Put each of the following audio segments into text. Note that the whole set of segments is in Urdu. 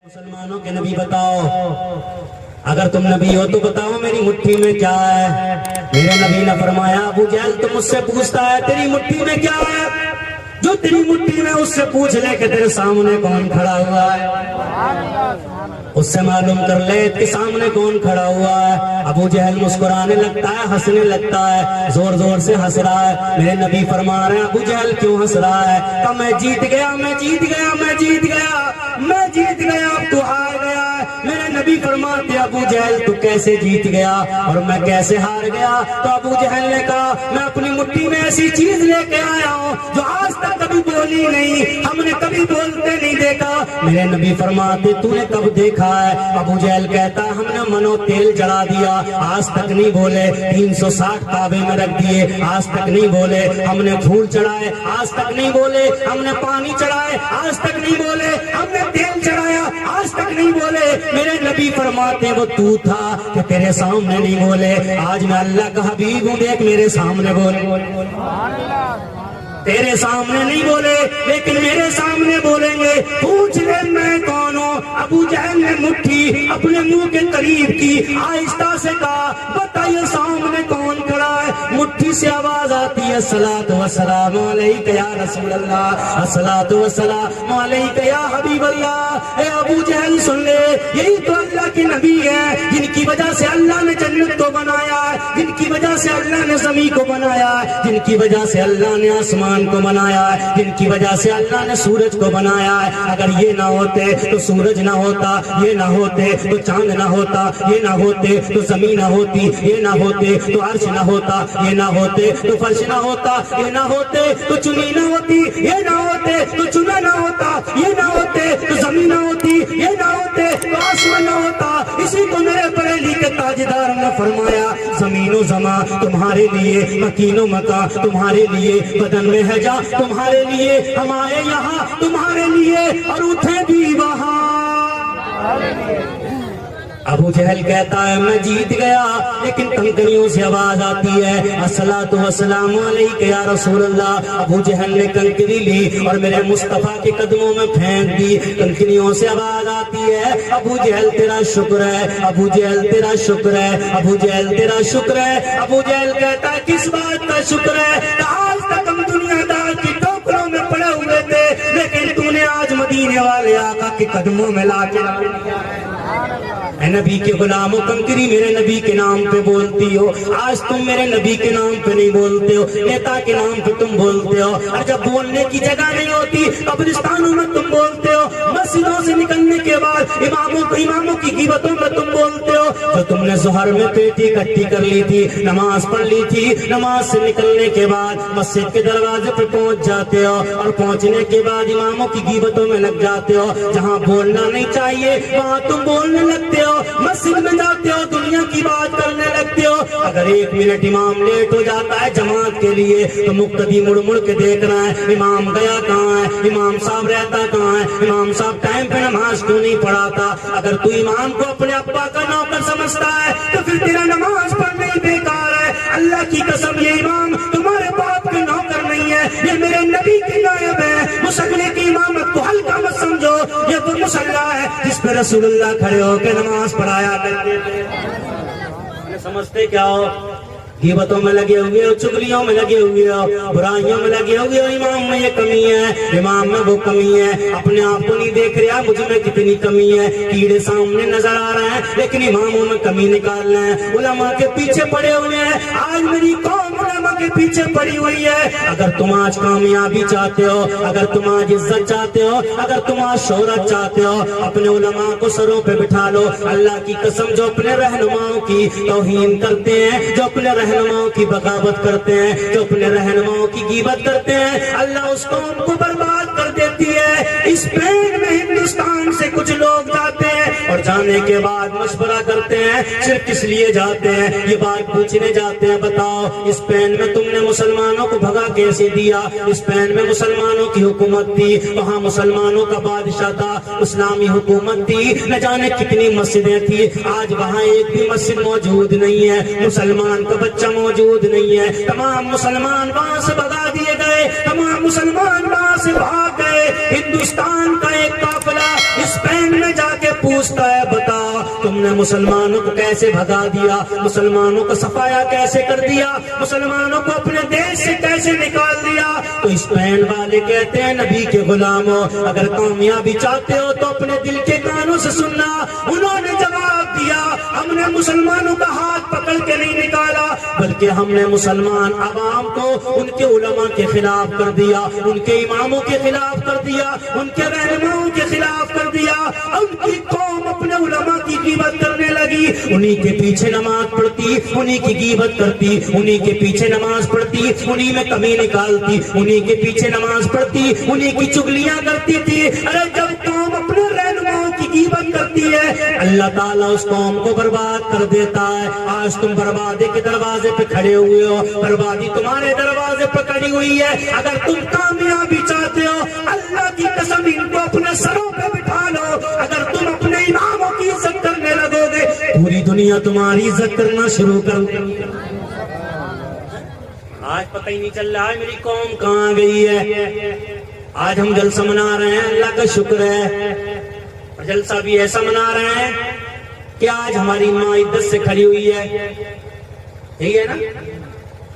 مسلمانوں کے نبی بتاؤ، اگر تم نبی ہو تو بتاؤ میری مٹھی میں کیا ہے؟ میرے نبی نے فرمایا ابو جہل تو مجھ سے پوچھتا ہے تیری مٹھی میں کیا ہے؟ جو تیری مٹھی میں اس سے پوچھ لے کہ تیرے سامنے کون کھڑا ہوا ہے، اس سے معلوم کر لے کہ سامنے کون کھڑا ہوا ہے۔ ابو جہل مسکرانے لگتا ہے، ہنسنے لگتا ہے، زور زور سے ہنس رہا ہے۔ میرے نبی فرما رہے ہیں ابو جہل کیوں ہنس رہا ہے؟ کہ میں جیت گیا، میں جیت گیا، میں جیت گیا، میں جیت گیا، اب تو ہار گیا ہے۔ میرے نبی فرماتے ابو جہل تو کیسے جیت گیا اور میں کیسے ہار گیا؟ تو ابو جہل نے کہا میں اپنی مٹھی میں ایسی چیز لے کے آیا ہوں جو آج تک کبھی بولی نہیں، ہم نے کبھی بولتے نہیں دیکھا۔ میرے نبی فرماتے تو نے کب دیکھا ہے؟ ابو جہل کہتا ہم نے منو تیل جلا دیا، آج تک نہیں بولے، 360 کعبے میں رکھ دیے، آج تک نہیں بولے، ہم نے پھول چڑھائے، آج تک نہیں بولے، ہم نے پانی چڑھائے، آج تک نہیں بولے، ہم نے تیل چڑھایا، آج تک نہیں بولے۔ میرے نبی فرماتے وہ تو تھا کہ تیرے سامنے نہیں بولے، آج میں اللہ کا حبیب ہوں، دیکھ میرے سامنے بولے، تیرے سامنے نہیں بولے لیکن میرے سامنے بولیں گے۔ پوچھ لے میں کون ہوں؟ ابو جہل نے مٹھی اپنے منہ کے قریب کی، آہستہ سے کہا بتائیے سامنے کون کھڑا ہے؟ مٹھی سے آواز آتی ہے الصلاۃ والسلام علیک یا رسول اللہ، الصلاۃ والسلام علیک یا حبیب اللہ۔ اے ابو جہل سن لے، یہی تو اللہ کے نبی ہے جن کی وجہ سے اللہ نے جنت کو بنایا ہے، جن کی وجہ سے اللہ نے زمین کو بنایا ہے، جن کی وجہ سے اللہ نے آسمان کو بنایا ہے، جن کی وجہ سے اللہ نے سورج کو بنایا ہے۔ اگر یہ نہ ہوتے تو سورج نہ ہوتا، یہ نہ ہوتے تو چاند نہ ہوتا، یہ نہ ہوتے تو زمین نہ ہوتی، یہ نہ ہوتے تو عرش نہ ہوتا، یہ نہ ہوتے تو فرش نہ ہوتا، یہ نہ ہوتے تو چنی نہ ہوتی، یہ نہ ہوتے تو چنا نہ ہوتا، یہ نہ ہوتے تو زمین نہ ہوتی، یہ نہ ہوتے تو آسمان نہ ہوتا۔ اسی کو میرے بریلی کے تاجدار نے فرمایا زمین و زمان تمہارے لیے، مکین و مکان تمہارے لیے، بدن میں ہے جا تمہارے لیے، ہم آئے یہاں تمہارے لیے اور اٹھے بھی وہاں۔ ابو جہل کہتا ہے میں جیت گیا، لیکن کنکریوں سے آواز آتی ہے الصلاۃ والسلام علیک یا رسول اللہ۔ ابو جہل نے کنکری لی اور میرے مصطفیٰ کے قدموں میں پھینک دی، کنکریوں سے آواز آتی ہے ابو جہل تیرا شکر ہے، ابو جہل تیرا شکر ہے، ابو جہل تیرا شکر ہے۔ ابو جہل کہتا ہے کس بات کا شکر ہے؟ آج تک ہم دنیا دار کی ٹوکروں میں پڑے ہوئے تھے، لیکن تو نے آج مدینے والے آقا کے قدموں میں لا کے اے نبی کے غلاموں کنکری میرے نبی کے نام پہ بولتی ہو، آج تم میرے نبی کے نام پہ نہیں بولتے ہو، نیتا کے نام پہ تم بولتے ہو، اور جب بولنے کی جگہ نہیں ہوتی قبرستانوں میں تم بولتے ہو، مسجدوں سے نکلنے کے بعد اماموں کی غیبتوں میں تم بولتے ہو۔ تو تم نے ظہر میں پیٹی اکٹھی کر لی تھی، نماز پڑھ لی تھی، نماز سے نکلنے کے بعد مسجد کے دروازے پہ پہنچ جاتے ہو، اور پہنچنے کے بعد اماموں کی غیبتوں میں لگ جاتے ہو، جہاں بولنا نہیں چاہیے وہاں تم بولنے لگتے ہو، مسجد میں جاتے ہو دنیا کی بات کرنے لگتے ہو۔ اگر 1 منٹ امام لیٹ ہو جاتا ہے جماعت کے لیے تو مقتدی مڑ مڑ کے دیکھ رہا ہے امام گیا کہاں ہے، امام صاحب رہتا کہاں ہے، امام صاحب ٹائم پہ نماز کیوں نہیں پڑھاتا؟ اگر تو امام کو اپنے ابا کا نوکر سمجھتا ہے تو پھر تیرا نماز پڑھنا ہی بیکار ہے۔ اللہ کی قسم یہ امام تمہارے باپ کے نوکر نہیں ہے، یہ میرے نبی کی نائب ہے۔ مصلی کی امامت کو ہلکا مت سمجھو، یہ وہ مصلی ہے جس پہ رسول اللہ کھڑے ہو کے نماز پڑھایا کرتے تھے۔ سمجھتے کیا ہو؟ غیبتوں میں لگے ہوئے ہو، چغلیوں میں لگے ہوئے ہو، برائیوں میں لگے ہوئے ہو۔ امام میں یہ کمی ہے، امام میں وہ کمی ہے، اپنے آپ کو نہیں دیکھ رہا مجھ میں کتنی کمی ہے، کیڑے سامنے نظر آ رہے ہیں لیکن اماموں میں کمی نکالنا ہے۔ علماء کے پیچھے پڑے ہوئے ہیں، آج میری قوم علماء کے پیچھے پڑی ہوئی ہے۔ اگر تم آج کامیابی چاہتے ہو، اگر تم آج عزت چاہتے ہو، اگر تم آج شہرت چاہتے ہو، اپنے علماء کو سروں پہ بٹھا لو۔ اللہ کی قسم جو اپنے رہنماؤں کی توہین کرتے ہیں، جو اپنے رہنماؤں کی بغاوت کرتے ہیں، جو اپنے رہنماؤں کی غیبت کرتے ہیں، اللہ اس قوم کو برباد کر دیتی ہے۔ اسپین میں ہندوستان سے کچھ لوگ جاتے ہیں اور جانے کے بعد مشورہ کرتے ہیں، صرف کس لیے جاتے ہیں؟ یہ بات پوچھنے جاتے ہیں بتاؤ اسپین میں تم نے مسلمانوں کو بھگا کیسے دیا؟ اسپین میں مسلمانوں کی حکومت تھی، وہاں مسلمانوں کا بادشاہ تھا، اسلامی حکومت تھی، نہ جانے کتنی مسجدیں تھی، آج وہاں ایک بھی مسجد موجود نہیں ہے، مسلمان کا بچہ موجود نہیں ہے، تمام مسلمان وہاں سے بھگا دیے گئے، تمام مسلمان وہاں سے بھاگ گئے۔ ہندوستان کا ایک قافلہ اسپین میں جا کے پوچھتا ہے بتاؤ تم نے مسلمانوں کو کیسے بھگا دیا، مسلمانوں کو صفایا کیسے کر دیا، مسلمانوں کو اپنے دیش سے کیسے نکال دیا؟ تو اسپین والے کہتے ہیں نبی کے غلاموں اگر کامیابی چاہتے ہو تو اپنے دل کے کانوں سے سننا۔ انہوں نے جواب دیا ہم نے مسلمانوں کا ہاتھ پکڑ کے نہیں نکالا بلکہ ہم نے مسلمان عوام کو ان کے علماء کے خلاف کر دیا، ان کے اماموں کے خلاف کر دیا، ان کے رہنماؤں کے خلاف کر دیا۔ ان کی قوم اپنے علماء کی غیبت کرنے لگی، انہی کے پیچھے نماز پڑھتی، انہی کی غیبت کرتی، انہی کے پیچھے نماز پڑھتی، انہی میں کمی نکالتی، انہی کے پیچھے نماز پڑھتی، انہی کی چگلیاں کرتی تھی۔ ارے جب قوم اپنے رہنماؤں کی غیبت کرتی ہے اللہ تعالیٰ اس قوم کو برباد کر دیتا ہے۔ آج تم بربادی کے دروازے پہ کھڑے ہوئے ہو، بربادی تمہارے دروازے پہ کھڑی ہوئی ہے۔ اگر تم کامیابی چاہتے ہو اللہ کی قسم ان کو اپنے سروں پہ بٹھا لو۔ اگر تم اپنے اماموں کی عزت کرنے لگو گے پوری دنیا تمہاری عزت کرنا شروع کر دے گی۔ آج پتہ ہی نہیں چل رہا ہے میری قوم کہاں گئی ہے۔ آج ہم جلسہ منا رہے ہیں، اللہ کا شکر ہے، اور جلسہ بھی ایسا منا رہے ہیں کہ آج ہماری ماں عدت سے کھڑی ہوئی ہے، یہی ہے نا،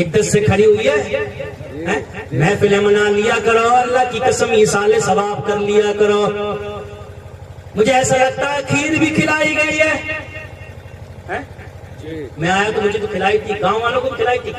عدت سے کھڑی ہوئی ہے۔ محفلیں منا لیا کرو، اللہ کی قسم ایصال ثواب کر لیا کرو۔ مجھے ایسا لگتا ہے کھیر بھی کھلائی گئی ہے، میں آیا تو مجھے تو کھلائی تھی، گاؤں والوں کو کھلائی تھی،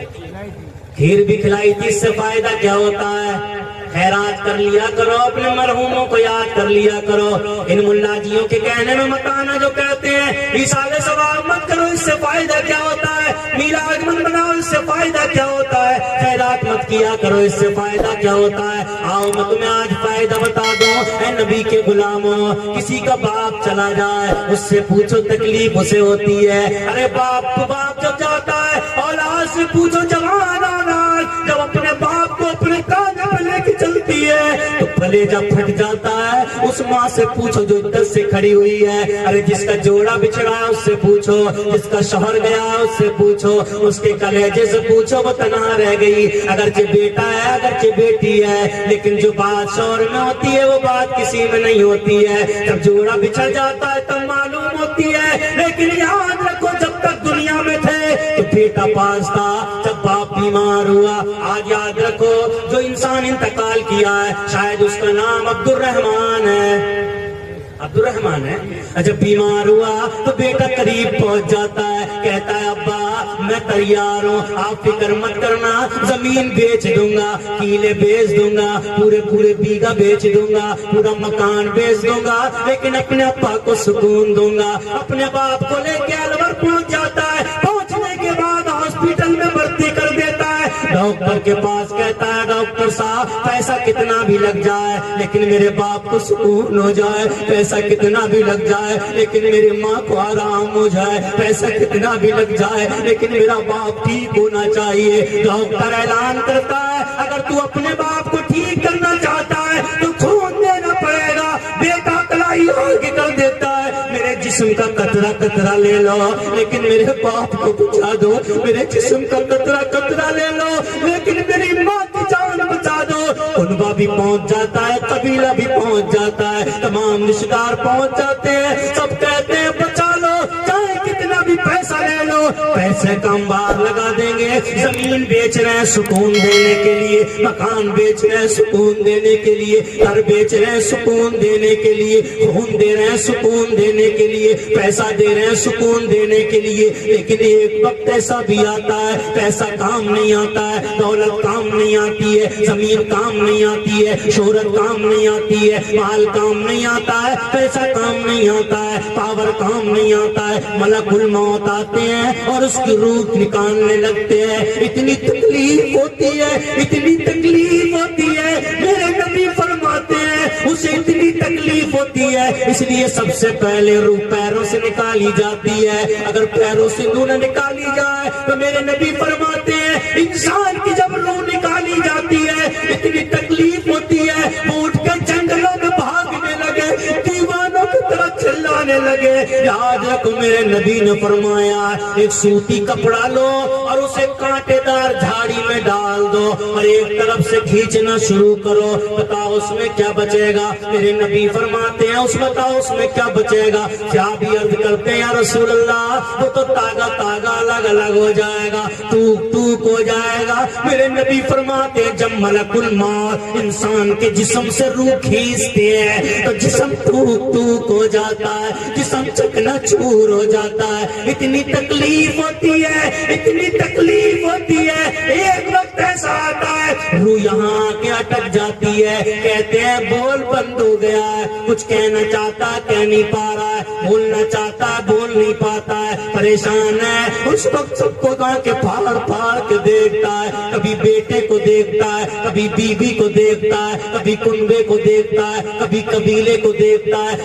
کھیر بھی کھلائی تھی۔ اس سے فائدہ کیا ہوتا ہے؟ خیرات کر لیا کرو، اپنے مرحوموں کو یاد کر لیا کرو۔ ان ملا جیوں کے کہنے میں مت آنا جو کہتے ہیں ایصال ثواب مت کرو، اس سے فائدہ کیا ہوتا ہے؟ میلاد مت بناؤ، اس سے فائدہ کیا ہوتا ہے؟ خیرات مت کیا کرو، اس سے فائدہ کیا ہوتا ہے؟ آؤ میں تمہیں آج فائدہ بتا دوں۔ اے نبی کے غلاموں، کسی کا باپ چلا جائے اس سے پوچھو تکلیف اسے ہوتی ہے۔ ارے باپ جب جاتا ہے اولاد سے پوچھو، جوان اولاد جب اپنے باپ کو اپنے کاندھے پہ لے کے چلتی ہے تو کلیجہ پھٹ جاتا ہے۔ اس ماں سے پوچھو جو عدت سے کھڑی ہوئی ہے۔ ارے جس کا جوڑا بچھڑا ہے اس سے پوچھو، جس کا شوہر گیا ہے اس سے پوچھو، اس کے کلیجے سے پوچھو وہ تنہا رہ گئی، اگرچہ بیٹا ہے اگرچہ بیٹی ہے، لیکن جو بات شوہر میں ہوتی ہے وہ بات کسی میں نہیں ہوتی ہے۔ جب جوڑا بچھڑ جاتا ہے تب معلوم ہوتی ہے، لیکن یاد رکھو جب تک دنیا میں تھے تو بیٹا پاس تھا، جب باپ بیمار ہوا۔ آج یاد رکھو جو انسان انتقال کیا ہے شاید اس کا نام عبد الرحمان ہے، عبد الرحمان ہے۔ جب بیمار ہوا تو بیٹا قریب پہنچ جاتا ہے، کہتا ہے ابا میں تیار ہوں، آپ فکر مت کرنا، زمین بیچ دوں گا، کیلے بیچ دوں گا، پورے بیگھا بیچ دوں گا، پورا مکان بیچ دوں گا، لیکن اپنے ابا کو سکون دوں گا۔ اپنے باپ کو لے کے الور پہنچ جاتا ہے، پہنچنے کے بعد ہاسپٹل میں بھرتی کر دیتا ہے۔ ڈاکٹر کے پاس کہتا ہے ڈاکٹر صاحب پیسہ کتنا بھی لگ جائے لیکن میرے باپ کو سکون ہو جائے، پیسہ کتنا بھی لگ جائے لیکن میری ماں کو آرام ہو جائے، پیسہ کتنا بھی لگ جائے لیکن میرا باپ ٹھیک ہونا چاہیے۔ ڈاکٹر اعلان کرتا ہے اگر تو اپنے باپ کو ٹھیک کرنا چاہتا ہے تو خون دینا پڑے گا۔ بیٹا کلائی آگے کر دیتا ہے میرے جسم کا قطرہ قطرہ لے لو لیکن میرے باپ کو بچا دو، میرے جسم کا قطرہ قطرہ لے لو لیکن میری ماں کی جان بچا دو۔ کنبہ بھی پہنچ جاتا ہے، قبیلہ بھی پہنچ جاتا ہے، تمام رشتہ دار پہنچ جاتے ہیں، سب کہتے ہیں بچا لو، چاہے کتنا بھی پیسہ لے لو، پیسے کا انبار لگا دیں گے۔ زمین بیچ رہے ہیں سکون دینے کے لیے، مکان بیچ رہے ہیں سکون دینے کے لیے، گھر بیچ رہے ہیں سکون دینے کے لیے، خون دے رہے ہیں سکون دینے کے لیے، پیسہ دے رہے ہیں سکون دینے کے لیے، لیکن ایک وقت ایسا بھی آتا ہے پیسہ کام نہیں آتا ہے، دولت کام نہیں آتی ہے، زمین کام نہیں آتی ہے، شہرت کام نہیں آتی ہے، مال کام نہیں آتا ہے، پیسہ کام نہیں آتا ہے، پاور کام نہیں آتا ہے۔ ملک الموت آتے ہیں اور اس کی روح نکالنے لگتے ہیں، اتنی تکلیف ہوتی ہے، اتنی تکلیف ہوتی ہے، میرے نبی فرماتے ہیں اسے اتنی تکلیف ہوتی ہے اس لیے سب سے پہلے روح پیروں سے نکالی جاتی ہے۔ اگر پیروں سے روح نہ نکالی جائے تو میرے نبی فرماتے ہیں انسان کی جب روح نکالی جاتی ہے اتنی تکلیف ہوتی ہے وہ اٹھ کر جنگلوں میں بھاگنے لگے، دیوانوں کی طرح چلانے لگے۔ یاد رکھو میرے نبی نے فرمایا ایک سوتی کپڑا لو اور اسے کانٹے دار جھاڑی میں ڈال دو اور ایک طرف سے کھینچنا شروع کرو, بتاؤ اس میں کیا بچے گا؟ میرے نبی فرماتے ہیں بتاؤ اس میں کیا بچے گا؟ صحابی عرض کرتے ہیں یا رسول اللہ وہ تو تاگا تاگا الگ الگ ہو جائے گا, ٹوک ٹوک ہو جائے گا. میرے نبی فرماتے ہیں جب ملک الموت انسان کے جسم سے روح کھینچتے ہیں تو جسم ٹوک ٹوک ہو جاتا ہے, جسم چکنا چور ہو جاتا ہے. اتنی تکلیف ہوتی ہے, اتنی تکلیف ہوتی ہے. ایک وقت ایسا آتا ہے روح یہاں کے اٹک جاتی ہے, کہتے ہیں بول بند ہو گیا ہے, کچھ کہنا چاہتا ہے کہہ نہیں پا رہا ہے, بولنا چاہتا ہے بول نہیں پاتا ہے, پریشان ہے. اس وقت سب کو گاں کے پھاڑ پھاڑ کے دیکھتا ہے, کبھی بیٹے کو دیکھتا ہے, کبھی بیوی کو دیکھتا ہے, کبھی کنبے کو دیکھتا ہے, کبھی قبیلے کو دیکھتا ہے.